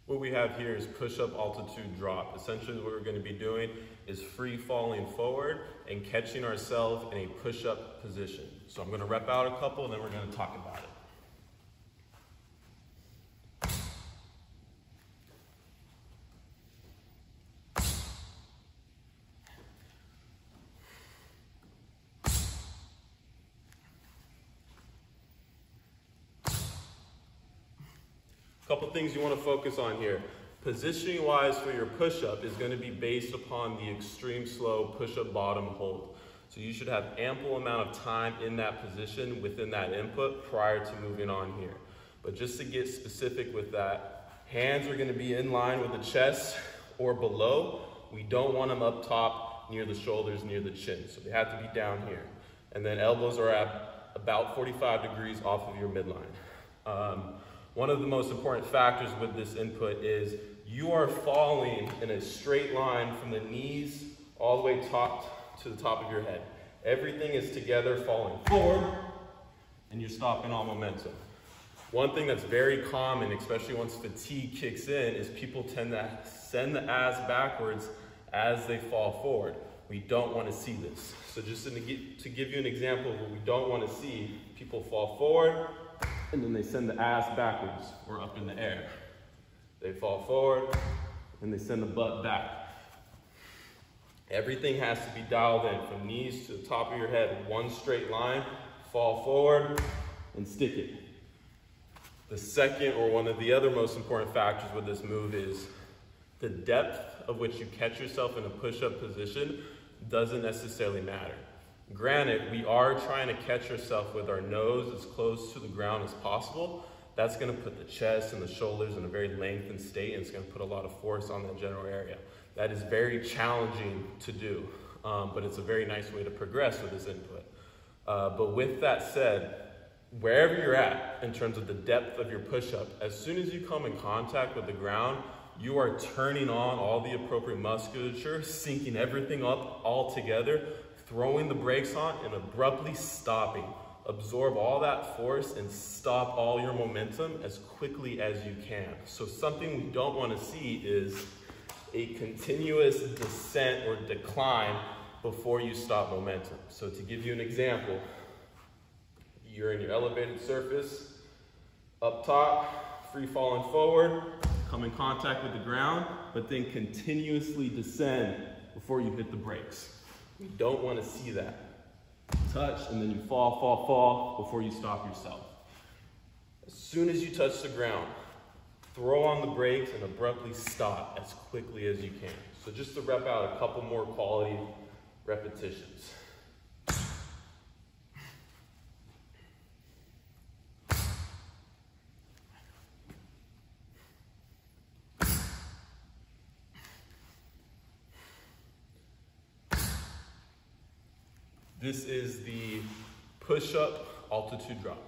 What we have here is push-up altitude drop. Essentially what we're going to be doing is free falling forward and catching ourselves in a push-up position. So I'm going to rep out a couple and then we're going to talk about it. Couple things you want to focus on here. Positioning wise for your push-up is going to be based upon the extreme slow push-up bottom hold. So you should have ample amount of time in that position within that input prior to moving on here. But just to get specific with that, hands are going to be in line with the chest or below. We don't want them up top near the shoulders, near the chin. So they have to be down here. And then elbows are at about 45 degrees off of your midline. One of the most important factors with this input is you are falling in a straight line from the knees all the way top to the top of your head. Everything is together falling forward and you're stopping all momentum. One thing that's very common, especially once fatigue kicks in, is people tend to send the ass backwards as they fall forward. We don't want to see this. So just to give you an example of what we don't want to see, people fall forward, and then they send the ass backwards or up in the air. They fall forward and they send the butt back. Everything has to be dialed in from knees to the top of your head, one straight line, fall forward and stick it. The second, or one of the other most important factors with this move, is the depth of which you catch yourself in a push-up position doesn't necessarily matter. Granted, we are trying to catch ourselves with our nose as close to the ground as possible. That's going to put the chest and the shoulders in a very lengthened state, and it's going to put a lot of force on that general area. That is very challenging to do, but it's a very nice way to progress with this input. But with that said, wherever you're at in terms of the depth of your push-up, as soon as you come in contact with the ground, you are turning on all the appropriate musculature, syncing everything up all together, throwing the brakes on and abruptly stopping. Absorb all that force and stop all your momentum as quickly as you can. So something we don't want to see is a continuous descent or decline before you stop momentum. So to give you an example, you're in your elevated surface, up top, free falling forward, come in contact with the ground, but then continuously descend before you hit the brakes. We don't want to see that. Touch, and then you fall before you stop yourself. As soon as you touch the ground, throw on the brakes and abruptly stop as quickly as you can. So just to rep out a couple more quality repetitions. This is the push-up altitude drop.